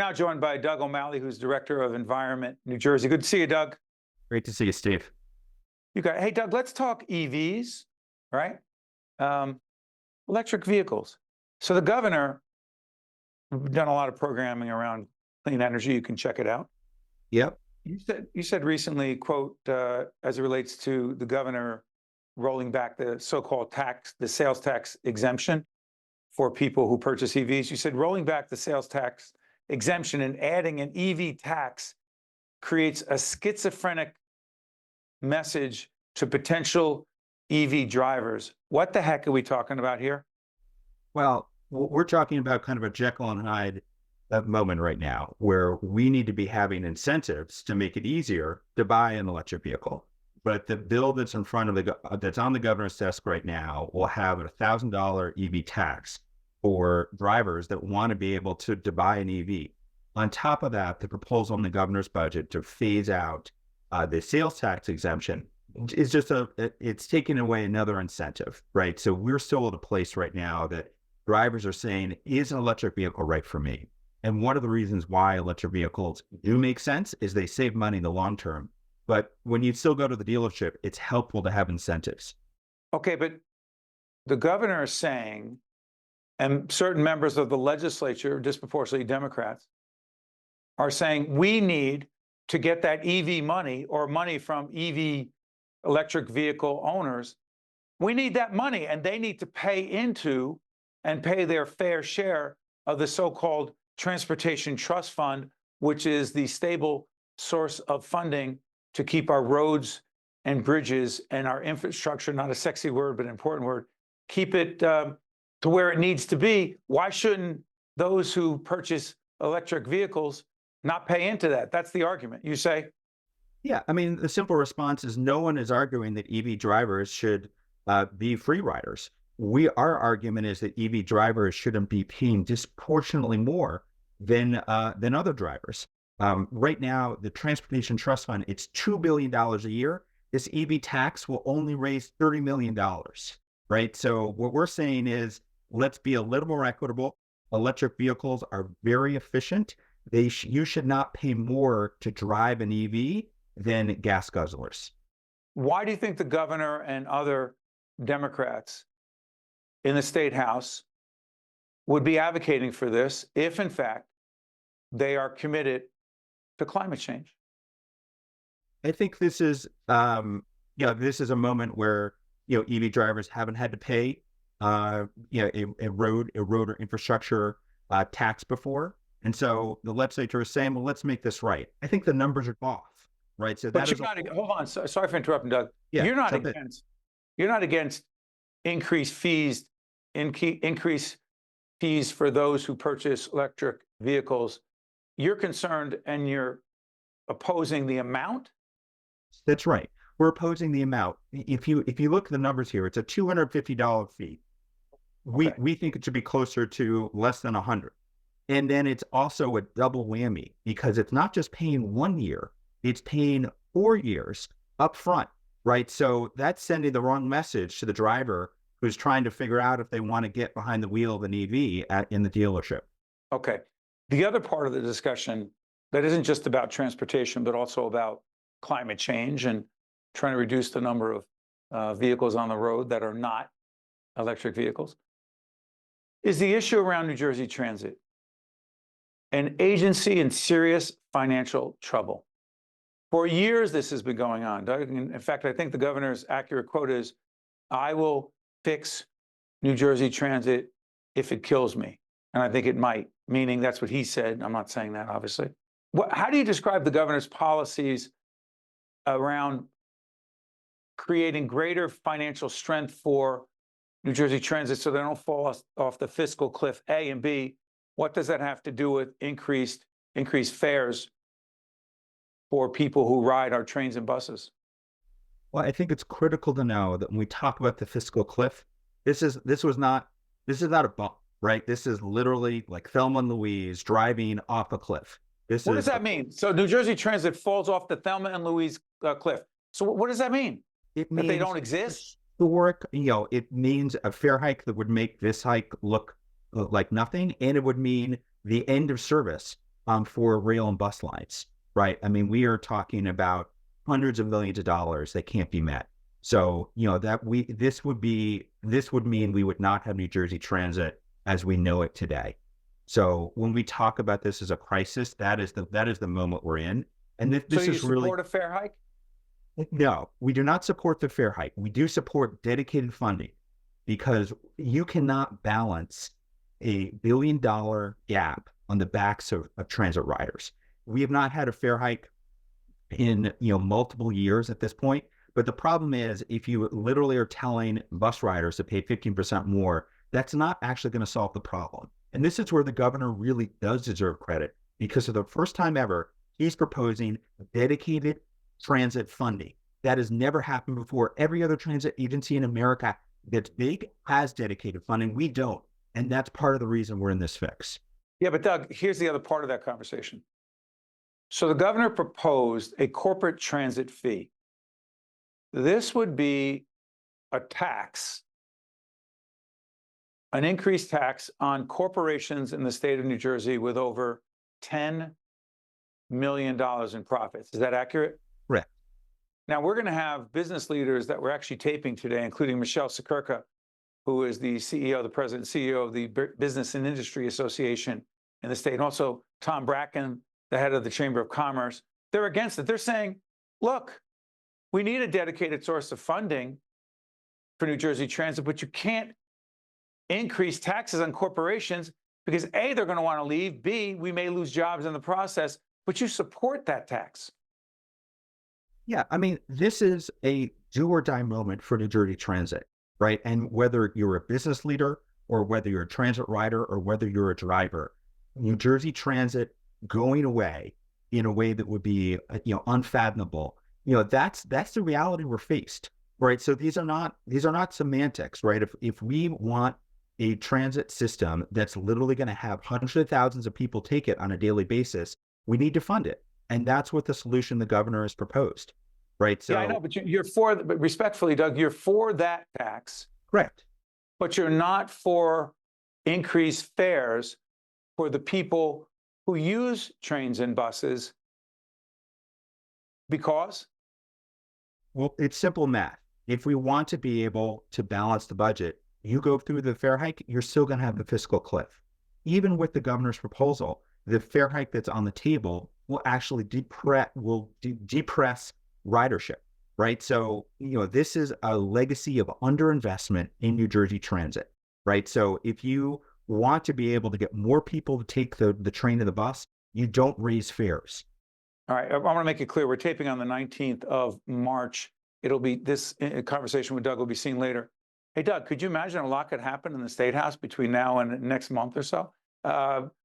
now joined by Doug O'Malley, who's Director of Environment, New Jersey. Good to see you, Doug. Great to see you, Steve. Hey, Doug, let's talk EVs, right? Electric vehicles. So the governor, we've done a lot of programming around clean energy. You can check it out. Yep. You said recently, quote, as it relates to the governor rolling back the so-called tax, the sales tax exemption for people who purchase EVs. You said rolling back the sales tax exemption and adding an EV tax creates a schizophrenic message to potential EV drivers. What the heck are we talking about here? Well, we're talking about kind of a Jekyll and Hyde moment right now, where we need to be having incentives to make it easier to buy an electric vehicle. But the bill that's in front of that's on the governor's desk right now will have a $1,000 EV tax for drivers that want to be able to buy an EV. On top of that, the proposal in the governor's budget to phase out the sales tax exemption is just it's taking away another incentive, right? So we're still at a place right now that drivers are saying, is an electric vehicle right for me? And one of the reasons why electric vehicles do make sense is they save money in the long term. But when you still go to the dealership, it's helpful to have incentives. Okay, but the governor is saying, and certain members of the legislature, disproportionately Democrats, are saying we need to get that EV money or money from EV electric vehicle owners. We need that money, and they need to pay into and pay their fair share of the so-called Transportation Trust Fund, which is the stable source of funding to keep our roads and bridges and our infrastructure, not a sexy word, but an important word, keep it to where it needs to be. Why shouldn't those who purchase electric vehicles not pay into that? That's the argument, you say? Yeah, I mean, the simple response is no one is arguing that EV drivers should be free riders. Our argument is that EV drivers shouldn't be paying disproportionately more than other drivers. Right now, the Transportation Trust Fund, it's $2 billion a year. This EV tax will only raise $30 million, right? So what we're saying is, let's be a little more equitable. Electric vehicles are very efficient. You should not pay more to drive an EV than gas guzzlers. Why do you think the governor and other Democrats in the state house would be advocating for this if, in fact, they are committed to climate change? I think this is, this is a moment where, EV drivers haven't had to pay, a road or infrastructure tax before. And so the legislature is saying, well, let's make this right. I think the numbers are off, right? So but hold on. Sorry for interrupting, Doug. Yeah, you're not against increased fees, increase fees for those who purchase electric vehicles. You're concerned and you're opposing the amount? That's right. We're opposing the amount. If you look at the numbers here, it's a $250 fee. Okay. We think it should be closer to less than $100. And then it's also a double whammy because it's not just paying 1 year, it's paying 4 years up front, right? So that's sending the wrong message to the driver who's trying to figure out if they want to get behind the wheel of an EV in the dealership. Okay. The other part of the discussion that isn't just about transportation, but also about climate change and trying to reduce the number of vehicles on the road that are not electric vehicles, is the issue around New Jersey Transit, an agency in serious financial trouble. For years, this has been going on. In fact, I think the governor's accurate quote is, I will fix New Jersey Transit if it kills me. And I think it might, meaning that's what he said. I'm not saying that, obviously. How do you describe the governor's policies around creating greater financial strength for New Jersey Transit so they don't fall off the fiscal cliff, A, and B, what does that have to do with increased fares for people who ride our trains and buses? Well, I think it's critical to know that when we talk about the fiscal cliff, this is not a bump, right? This is literally like Thelma and Louise driving off a cliff. What does that mean? So New Jersey Transit falls off the Thelma and Louise cliff. So what does that mean? It means that they don't exist? Historic, it means a fare hike that would make this hike look like nothing, and it would mean the end of service for rail and bus lines, right? I mean, we are talking about hundreds of millions of dollars that can't be met. So, this would mean we would not have New Jersey Transit as we know it today. So when we talk about this as a crisis, that is the moment we're in. And So this you is really, support a fare hike? no, we do not support the fare hike. We do support dedicated funding because you cannot balance a $1 billion gap on the backs of transit riders. We have not had a fare hike in multiple years at this point. But the problem is, if you literally are telling bus riders to pay 15% more, that's not actually going to solve the problem. And this is where the governor really does deserve credit, because for the first time ever, he's proposing dedicated transit funding. That has never happened before. Every other transit agency in America that's big has dedicated funding. We don't. And that's part of the reason we're in this fix. Yeah, but Doug, here's the other part of that conversation. So the governor proposed a corporate transit fee. This would be a tax, an increased tax on corporations in the state of New Jersey with over $10 million in profits. Is that accurate? Correct. Now, we're going to have business leaders that we're actually taping today, including Michelle Sikirka, who is the CEO, the president and CEO of the Business and Industry Association in the state, and also Tom Bracken, the head of the Chamber of Commerce. They're against it. They're saying, look, we need a dedicated source of funding for New Jersey Transit, but you can't increase taxes on corporations because A, they're going to want to leave, B, we may lose jobs in the process, but you support that tax. Yeah, I mean, this is a do or die moment for New Jersey Transit, right? And whether you're a business leader or whether you're a transit rider or whether you're a driver, New Jersey Transit going away in a way that would be, unfathomable. That's the reality we're faced, right? So these are not semantics, right? If we want a transit system that's literally going to have hundreds of thousands of people take it on a daily basis, we need to fund it. And that's what the solution the governor has proposed, right? So yeah, I know, but but respectfully, Doug, you're for that tax. Correct. But you're not for increased fares for the people who use trains and buses because? Well, it's simple math. If we want to be able to balance the budget, you go through the fare hike, you're still going to have the fiscal cliff. Even with the governor's proposal, the fare hike that's on the table will actually depress ridership, right? So, this is a legacy of underinvestment in New Jersey Transit, right? So if you want to be able to get more people to take the train and the bus, you don't raise fares. All right, I want to make it clear. We're taping on the 19th of March. It'll be this conversation with Doug will be seen later. Hey, Doug, could you imagine a lot could happen in the State House between now and next month or so?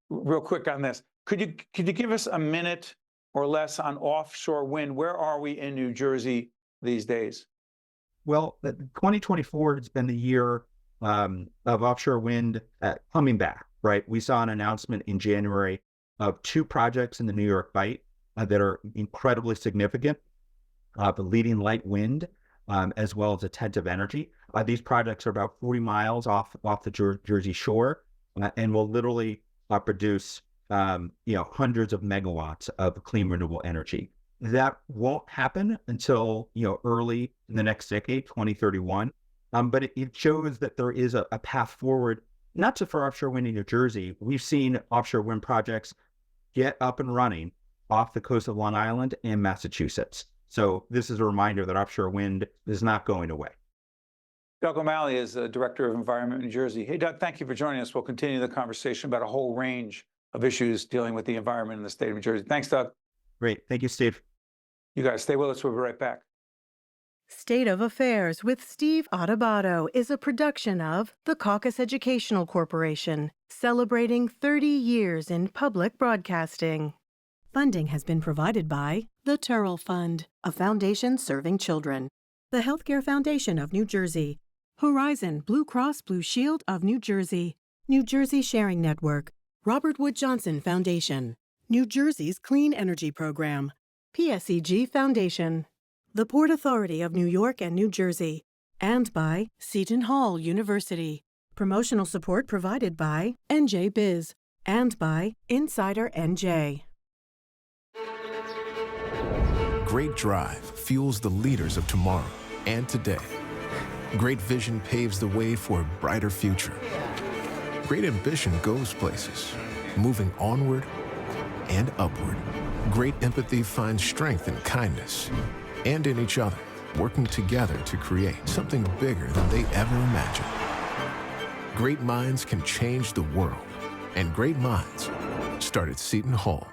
Real quick on this. Could you give us a minute or less on offshore wind? Where are we in New Jersey these days? Well, 2024 has been the year of offshore wind coming back, right? We saw an announcement in January of 2 projects in the New York Bight that are incredibly significant, the leading light wind, as well as attentive energy. These projects are about 40 miles off the Jersey shore and will literally produce hundreds of megawatts of clean renewable energy. That won't happen until early in the next decade, 2031. But it shows that there is a path forward, not just for offshore wind in New Jersey. We've seen offshore wind projects get up and running off the coast of Long Island and Massachusetts. So this is a reminder that offshore wind is not going away. Doug O'Malley is the Director of Environment in New Jersey. Hey, Doug, thank you for joining us. We'll continue the conversation about a whole range of issues dealing with the environment in the state of New Jersey. Thanks, Doug. Great. Thank you, Steve. You guys stay with us. We'll be right back. State of Affairs with Steve Adubato is a production of the Caucus Educational Corporation, celebrating 30 years in public broadcasting. Funding has been provided by the Turrell Fund, a foundation serving children, the Healthcare Foundation of New Jersey, Horizon Blue Cross Blue Shield of New Jersey, New Jersey Sharing Network, Robert Wood Johnson Foundation, New Jersey's Clean Energy Program, PSEG Foundation, the Port Authority of New York and New Jersey, and by Seton Hall University. Promotional support provided by NJ Biz, And by Insider NJ. Great drive fuels the leaders of tomorrow and today. Great vision paves the way for a brighter future. Great ambition goes places, moving onward and upward. Great empathy finds strength in kindness and in each other, working together to create something bigger than they ever imagined. Great minds can change the world, and great minds start at Seton Hall.